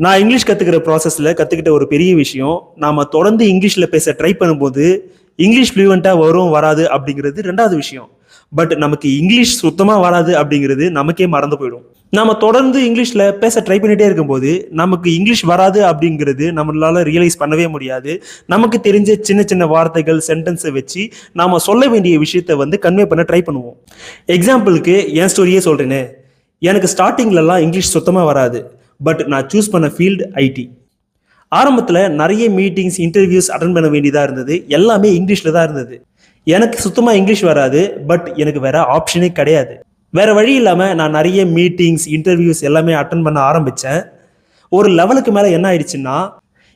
நான் இங்கிலீஷ் கத்துக்கிற ப்ராசஸ்ல கத்துக்கிட்ட ஒரு பெரிய விஷயம், நாம தொடர்ந்து இங்கிலீஷ்ல பேச ட்ரை பண்ணும்போது இங்கிலீஷ் ஃப்ளூவெண்டா வரும் வராது அப்படிங்கிறது ரெண்டாவது விஷயம். பட் நமக்கு இங்கிலீஷ் சுத்தமா வராது அப்படிங்கிறது நமக்கே மறந்து போயிடும். நாம தொடர்ந்து இங்கிலீஷ்ல பேச ட்ரை பண்ணிட்டே இருக்கும்போது நமக்கு இங்கிலீஷ் வராது அப்படிங்கிறது நம்மளால ரியலைஸ் பண்ணவே முடியாது. நமக்கு தெரிஞ்ச சின்ன சின்ன வார்த்தைகள் சென்டென்ஸை வச்சு நாம சொல்ல வேண்டிய விஷயத்தை கன்வே பண்ண ட்ரை பண்ணுவோம். எக்ஸாம்பிளுக்கு என் ஸ்டோரியே சொல்றேனே, எனக்கு ஸ்டார்டிங்லலாம் இங்கிலீஷ் சுத்தமா வராது. பட் நான் சூஸ் பண்ண ஃபீல்டு ஐடி. ஆரம்பத்தில் நிறைய மீட்டிங்ஸ் இன்டர்வியூஸ் அட்டன் பண்ண வேண்டியதாக இருந்தது. எல்லாமே இங்கிலீஷில் தான் இருந்தது. எனக்கு சுத்தமாக இங்கிலீஷ் வராது. பட் எனக்கு வேற ஆப்ஷனே கிடையாது. வேற வழி இல்லாமல் நான் நிறைய மீட்டிங்ஸ் இன்டர்வியூஸ் எல்லாமே அட்டன் பண்ண ஆரம்பித்தேன். ஒரு லெவலுக்கு மேலே என்ன ஆயிடுச்சுன்னா,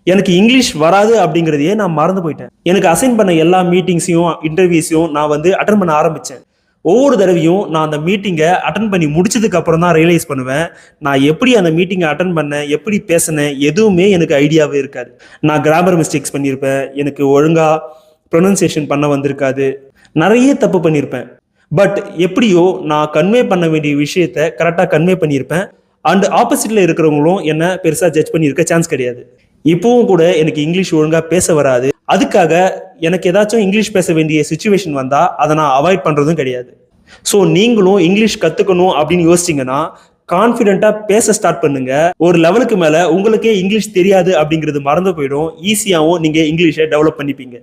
எனக்கு இங்கிலீஷ் வராது அப்படிங்கிறதையே நான் மறந்து போயிட்டேன். எனக்கு அசைன் பண்ண எல்லா மீட்டிங்ஸையும் இன்டர்வியூஸையும் நான் அட்டன் பண்ண ஆரம்பித்தேன். ஒவ்வொரு தடவையும் நான் அந்த மீட்டிங்கை அட்டன் பண்ணி முடிச்சதுக்கு அப்புறம் தான் ரியலைஸ் பண்ணுவேன், நான் எப்படி அந்த மீட்டிங்கை அட்டன் பண்ணேன், எப்படி பேசினேன், எதுவுமே எனக்கு ஐடியாவே இருக்காது. நான் கிராமர் மிஸ்டேக்ஸ் பண்ணியிருப்பேன், எனக்கு ஒழுங்காக ப்ரொனன்சியேஷன் பண்ண வந்திருக்காது, நிறைய தப்பு பண்ணியிருப்பேன். பட் எப்படியோ நான் கன்வே பண்ண வேண்டிய விஷயத்த கரெக்டாக கன்வே பண்ணியிருப்பேன். அண்ட் ஆப்போசிட்டில் இருக்கிறவங்களும் என்ன பெருசாக ஜட்ஜ் பண்ணியிருக்க சான்ஸ் கிடையாது. இப்போவும் கூட எனக்கு இங்கிலீஷ் ஒழுங்காக பேச வராது. அதுக்காக எனக்கு ஏதாச்சும் இங்கிலீஷ் பேச வேண்டிய சுச்சுவேஷன் வந்தால் அதை நான் அவாய்ட் பண்ணுறதும் கிடையாது. ஸோ நீங்களும் இங்கிலீஷ் கற்றுக்கணும் அப்படின்னு யோசிச்சிங்கன்னா கான்ஃபிடென்ட்டாக பேச ஸ்டார்ட் பண்ணுங்க. ஒரு லெவலுக்கு மேலே உங்களுக்கே இங்கிலீஷ் தெரியாது அப்படிங்கிறது மறந்து போயிடும். ஈஸியாகவும் நீங்கள் இங்கிலீஷை டெவலப் பண்ணிப்பீங்க.